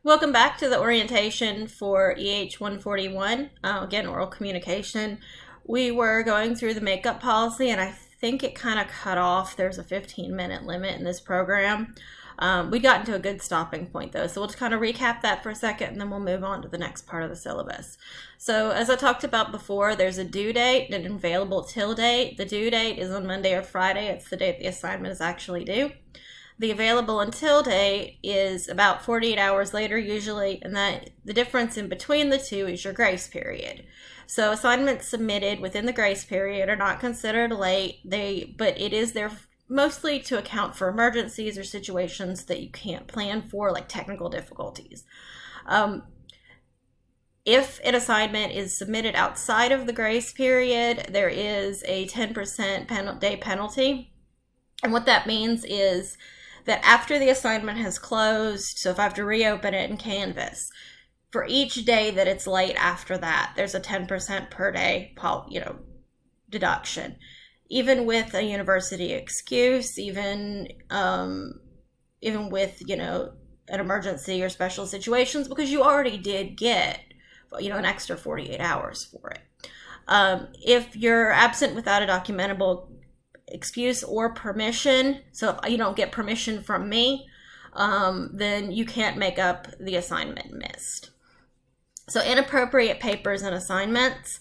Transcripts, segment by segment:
Welcome back to the orientation for EH 141, again, oral communication. We were going through the makeup policy, and I think it kind of cut off. There's a 15-minute limit in this program. We got into a good stopping point, though, so we'll just kind of recap that for a second, and then we'll move on to the next part of the syllabus. So as I talked about before, there's a due date and an available till date. The due date is on Monday or Friday. It's the date the assignment is actually due. The available until date is about 48 hours later usually, and that the difference in between the two is your grace period. So assignments submitted within the grace period are not considered late, but it is there mostly to account for emergencies or situations that you can't plan for, like technical difficulties. If an assignment is submitted outside of the grace period, there is a 10% day penalty. And what that means is that after the assignment has closed, so if I have to reopen it in Canvas, for each day that it's late after that, there's a 10% per day, deduction. Even with a university excuse, even with, an emergency or special situations, because you already did get, an extra 48 hours for it. If you're absent without a documentable excuse or permission, so if you don't get permission from me, then you can't make up the assignment missed. So inappropriate papers and assignments.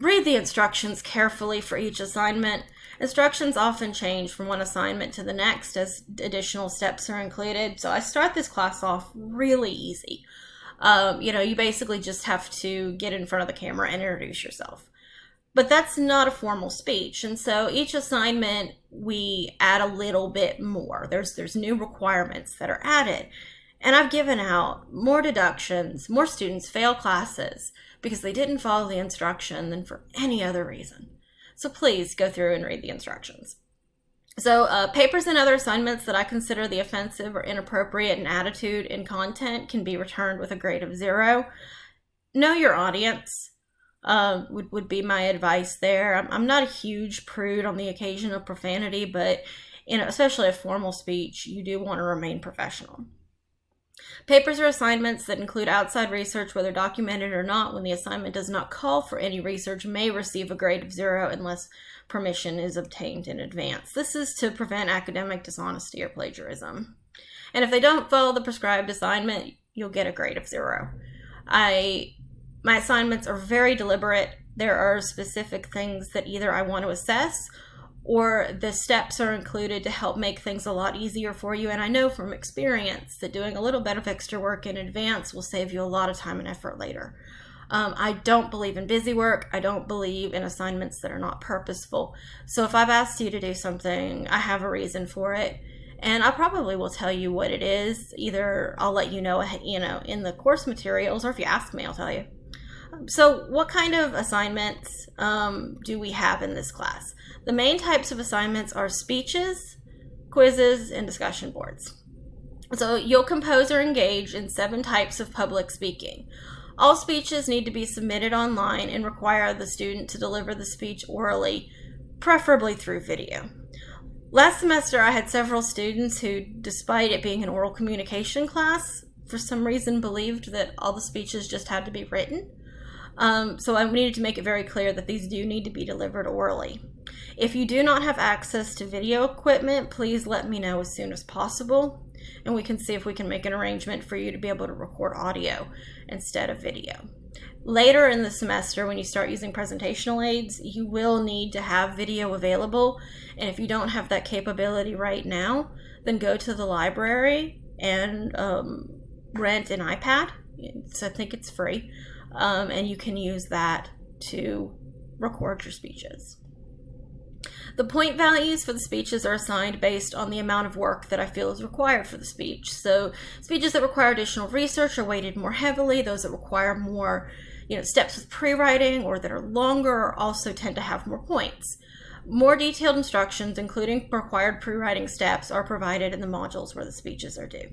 Read the instructions carefully for each assignment. Instructions often change from one assignment to the next as additional steps are included. So I start this class off really easy. You basically just have to get in front of the camera and introduce yourself. But that's not a formal speech, and so each assignment we add a little bit more. There's new requirements that are added, and I've given out more deductions. More students fail classes because they didn't follow the instruction than for any other reason. So please go through and read the instructions. So papers and other assignments that I consider the offensive or inappropriate in attitude and content can be returned with a grade of 0. Know your audience. Would be my advice there. I'm not a huge prude on the occasion of profanity, but especially a formal speech, you do want to remain professional. Papers or assignments that include outside research, whether documented or not, when the assignment does not call for any research, may receive a grade of 0 unless permission is obtained in advance. This is to prevent academic dishonesty or plagiarism. And if they don't follow the prescribed assignment, you'll get a grade of 0. My assignments are very deliberate. There are specific things that either I want to assess or the steps are included to help make things a lot easier for you. And I know from experience that doing a little bit of extra work in advance will save you a lot of time and effort later. I don't believe in busy work. I don't believe in assignments that are not purposeful. So if I've asked you to do something, I have a reason for it. And I probably will tell you what it is. Either I'll let you know, in the course materials, or if you ask me, I'll tell you. So what kind of assignments do we have in this class? The main types of assignments are speeches, quizzes, and discussion boards. So you'll compose or engage in 7 types of public speaking. All speeches need to be submitted online and require the student to deliver the speech orally, preferably through video. Last semester, I had several students who, despite it being an oral communication class, for some reason believed that all the speeches just had to be written. So I needed to make it very clear that these do need to be delivered orally. If you do not have access to video equipment, please let me know as soon as possible, and we can see if we can make an arrangement for you to be able to record audio instead of video. Later in the semester, when you start using presentational aids, you will need to have video available, and if you don't have that capability right now, then go to the library and rent an iPad. I think it's free. And you can use that to record your speeches. The point values for the speeches are assigned based on the amount of work that I feel is required for the speech. So speeches that require additional research are weighted more heavily. Those that require more, steps with pre-writing or that are longer also tend to have more points. More detailed instructions, including required pre-writing steps, are provided in the modules where the speeches are due.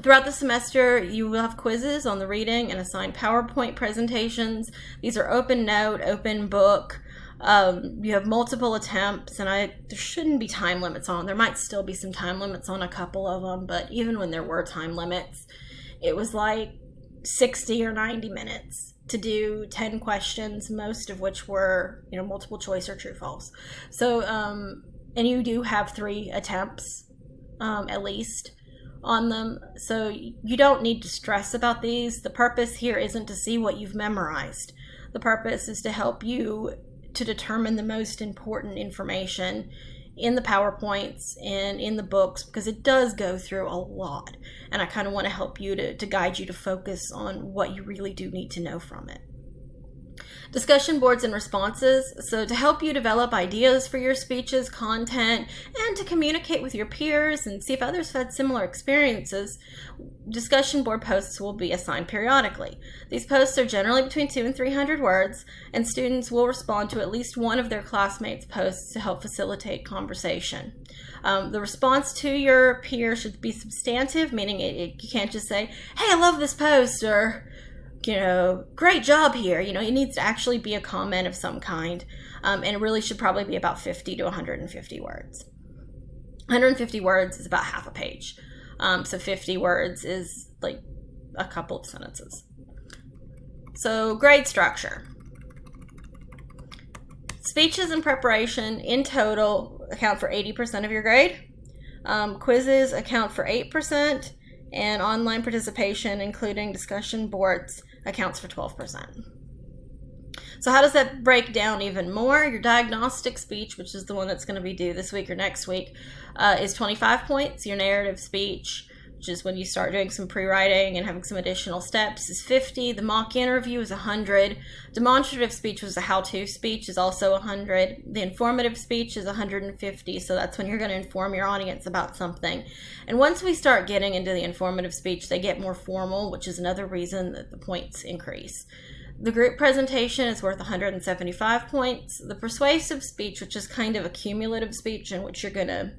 Throughout the semester, you will have quizzes on the reading and assigned PowerPoint presentations. These are open note, open book. You have multiple attempts, and there shouldn't be time limits on. There might still be some time limits on a couple of them, but even when there were time limits, it was like 60 or 90 minutes to do 10 questions, most of which were, multiple choice or true false. So, and you do have 3 attempts, at least, on them. So you don't need to stress about these. The purpose here isn't to see what you've memorized. The purpose is to help you to determine the most important information in the PowerPoints and in the books, because it does go through a lot. And I kind of want to help you to guide you to focus on what you really do need to know from it. Discussion boards and responses. So to help you develop ideas for your speeches, content, and to communicate with your peers and see if others have had similar experiences, discussion board posts will be assigned periodically. These posts are generally between 200 and 300 words, and students will respond to at least one of their classmates' posts to help facilitate conversation. The response to your peer should be substantive, meaning you can't just say, "Hey, I love this post," or great job here. It needs to actually be a comment of some kind. And it really should probably be about 50 to 150 words. 150 words is about half a page. So 50 words is like a couple of sentences. So grade structure. Speeches in preparation in total account for 80% of your grade. Quizzes account for 8%. And online participation, including discussion boards, accounts for 12%. So how does that break down even more? Your diagnostic speech, which is the one that's going to be due this week or next week, is 25 points. Your narrative speech, which is when you start doing some pre-writing and having some additional steps, is 50. The mock interview is 100. Demonstrative speech, was a how-to speech, is also 100. The informative speech is 150, so that's when you're going to inform your audience about something. And once we start getting into the informative speech, they get more formal, which is another reason that the points increase. The group presentation is worth 175 points. The persuasive speech, which is kind of a cumulative speech in which you're going to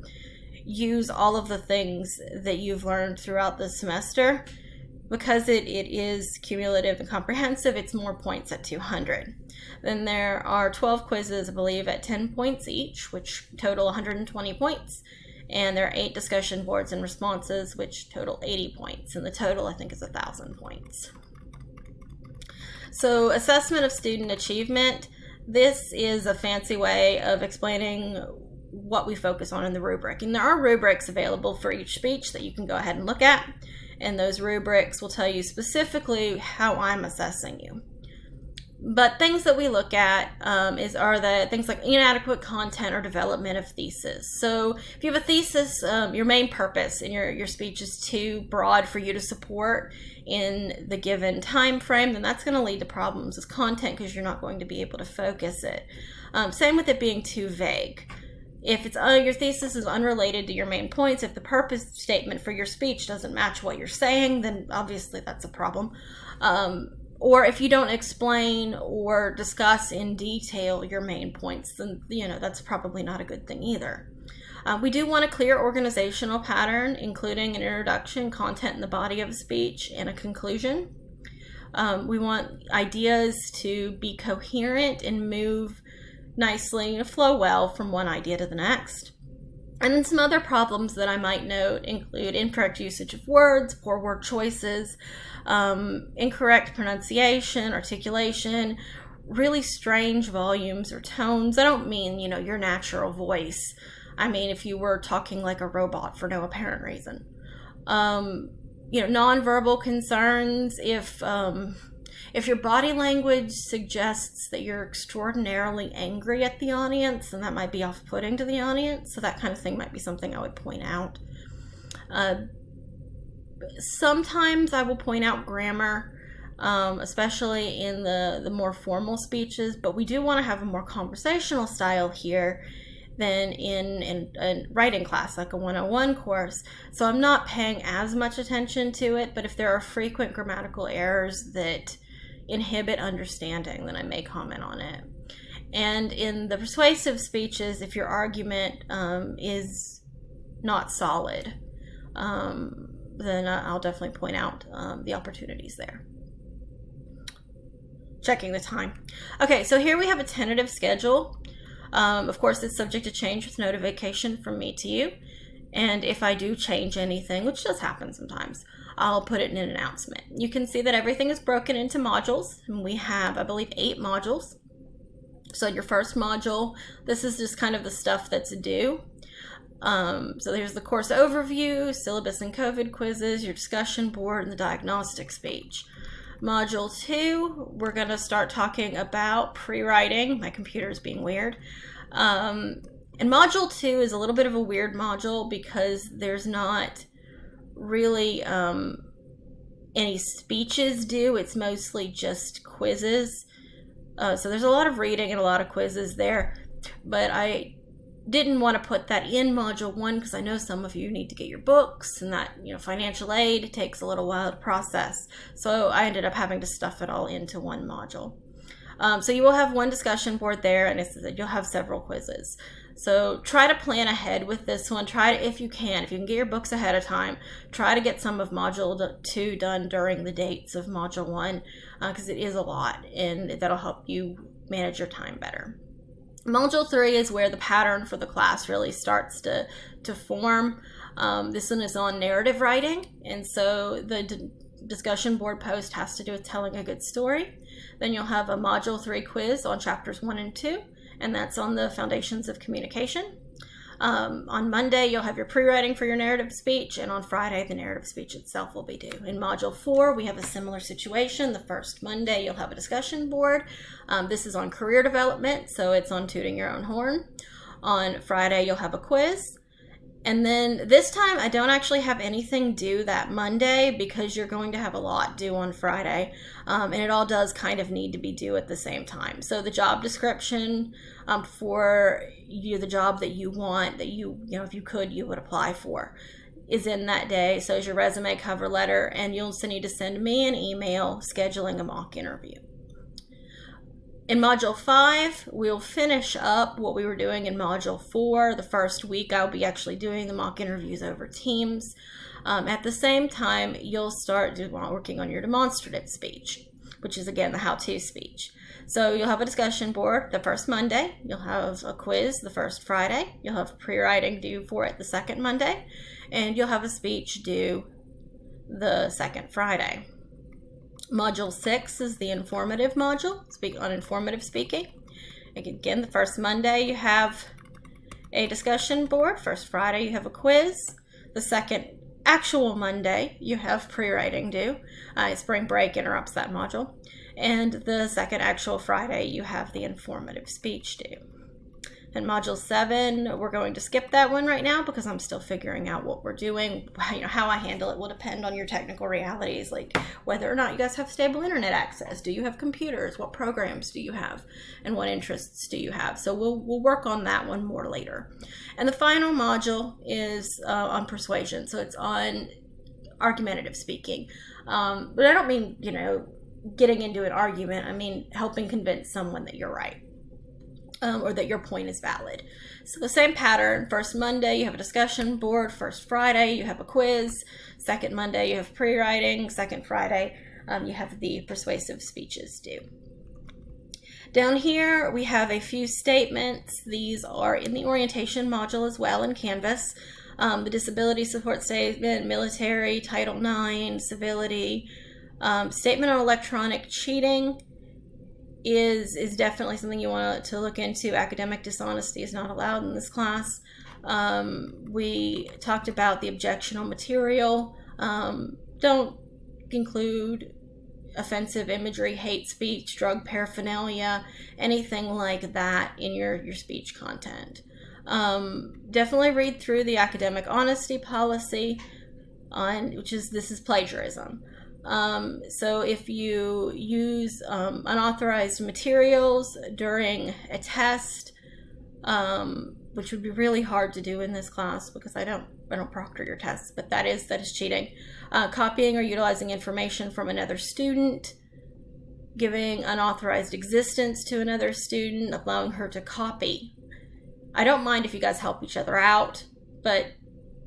use all of the things that you've learned throughout the semester, because it is cumulative and comprehensive, it's more points at 200. Then there are 12 quizzes, I believe, at 10 points each, which total 120 points. And there are 8 discussion boards and responses, which total 80 points. And the total, I think, is 1,000 points. So assessment of student achievement. This is a fancy way of explaining what we focus on in the rubric. And there are rubrics available for each speech that you can go ahead and look at. And those rubrics will tell you specifically how I'm assessing you. But things that we look at are the things like inadequate content or development of thesis. So if you have a thesis, your main purpose in your speech is too broad for you to support in the given time frame, then that's going to lead to problems with content because you're not going to be able to focus it. Same with it being too vague. If it's your thesis is unrelated to your main points, if the purpose statement for your speech doesn't match what you're saying, then obviously that's a problem. Or if you don't explain or discuss in detail your main points, then that's probably not a good thing either. We do want a clear organizational pattern, including an introduction, content in the body of a speech, and a conclusion. We want ideas to be coherent and move nicely, flow well from one idea to the next. And then some other problems that I might note include incorrect usage of words, poor word choices, incorrect pronunciation, articulation, really strange volumes or tones. I don't mean, your natural voice. I mean, if you were talking like a robot for no apparent reason. Nonverbal concerns, if your body language suggests that you're extraordinarily angry at the audience, then that might be off-putting to the audience. So that kind of thing might be something I would point out. Sometimes I will point out grammar, especially in the more formal speeches, but we do want to have a more conversational style here than in writing class, like a 101 course. So I'm not paying as much attention to it, but if there are frequent grammatical errors that inhibit understanding, then I may comment on it. And in the persuasive speeches, if your argument is not solid, then I'll definitely point out the opportunities there. Checking the time. Okay, so here we have a tentative schedule. Of course, it's subject to change with notification from me to you. And if I do change anything, which does happen sometimes, I'll put it in an announcement. You can see that everything is broken into modules, and we have, I believe, 8 modules. So your first module, this is just kind of the stuff that's due. So there's the course overview, syllabus and COVID quizzes, your discussion board, and the diagnostic speech. Module 2, we're going to start talking about pre-writing. My computer is being weird. And Module 2 is a little bit of a weird module because there's not really any speeches due. It's mostly just quizzes. So there's a lot of reading and a lot of quizzes there. But I didn't want to put that in Module 1 because I know some of you need to get your books, and that, financial aid takes a little while to process. So I ended up having to stuff it all into one module. So you will have one discussion board there, and you'll have several quizzes. So try to plan ahead with this one. Try to, if you can get your books ahead of time, try to get some of Module 2 done during the dates of Module 1 because it is a lot, and that'll help you manage your time better. Module 3 is where the pattern for the class really starts to form. This one is on narrative writing, and so the discussion board post has to do with telling a good story. Then you'll have a Module 3 quiz on chapters 1 and 2, and that's on the foundations of communication. On Monday, you'll have your pre-writing for your narrative speech, and on Friday, the narrative speech itself will be due. In Module 4, we have a similar situation. The first Monday, you'll have a discussion board. This is on career development, so it's on tooting your own horn. On Friday, you'll have a quiz. And then this time, I don't actually have anything due that Monday because you're going to have a lot due on Friday. And it all does kind of need to be due at the same time. So the job description for the job that you want, that if you could, you would apply for, is in that day. So is your resume, cover letter, and you'll also need to send me an email scheduling a mock interview. In Module 5, we'll finish up what we were doing in Module 4. The first week, I'll be actually doing the mock interviews over Teams. At the same time, you'll start working on your demonstrative speech, which is, again, the how-to speech. So you'll have a discussion board the first Monday. You'll have a quiz the first Friday. You'll have pre-writing due for it the second Monday. And you'll have a speech due the second Friday. Module 6 is the informative module, speak on informative speaking. Again, the first Monday you have a discussion board. First Friday you have a quiz. The second actual Monday you have pre-writing due. Spring break interrupts that module. And the second actual Friday you have the informative speech due. In Module 7, we're going to skip that one right now because I'm still figuring out what we're doing. How I handle it will depend on your technical realities, like whether or not you guys have stable internet access. Do you have computers? What programs do you have? And what interests do you have? So we'll work on that one more later. And the final module is on persuasion. So it's on argumentative speaking. But I don't mean, getting into an argument. I mean helping convince someone that you're right. Or that your point is valid. So the same pattern. First Monday, you have a discussion board. First Friday, you have a quiz. Second Monday, you have pre-writing. Second Friday, you have the persuasive speeches due. Down here, we have a few statements. These are in the orientation module as well in Canvas. The disability support statement, military, Title IX, civility, statement on electronic cheating, is definitely something you want to look into. Academic dishonesty is not allowed in this class. We talked about the objectionable material. Don't include offensive imagery, hate speech, drug paraphernalia, anything like that in your speech content. Definitely read through the academic honesty policy, this is plagiarism. So if you use unauthorized materials during a test, which would be really hard to do in this class because I don't proctor your tests, but that is cheating. Copying or utilizing information from another student, giving unauthorized existence to another student, allowing her to copy. I don't mind if you guys help each other out, but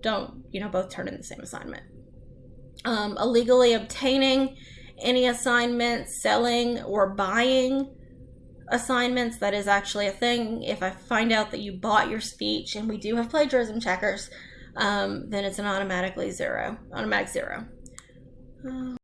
don't, both turn in the same assignment. Illegally obtaining any assignments, selling or buying assignments, that is actually a thing. If I find out that you bought your speech, and we do have plagiarism checkers, then it's an automatic zero. Oh.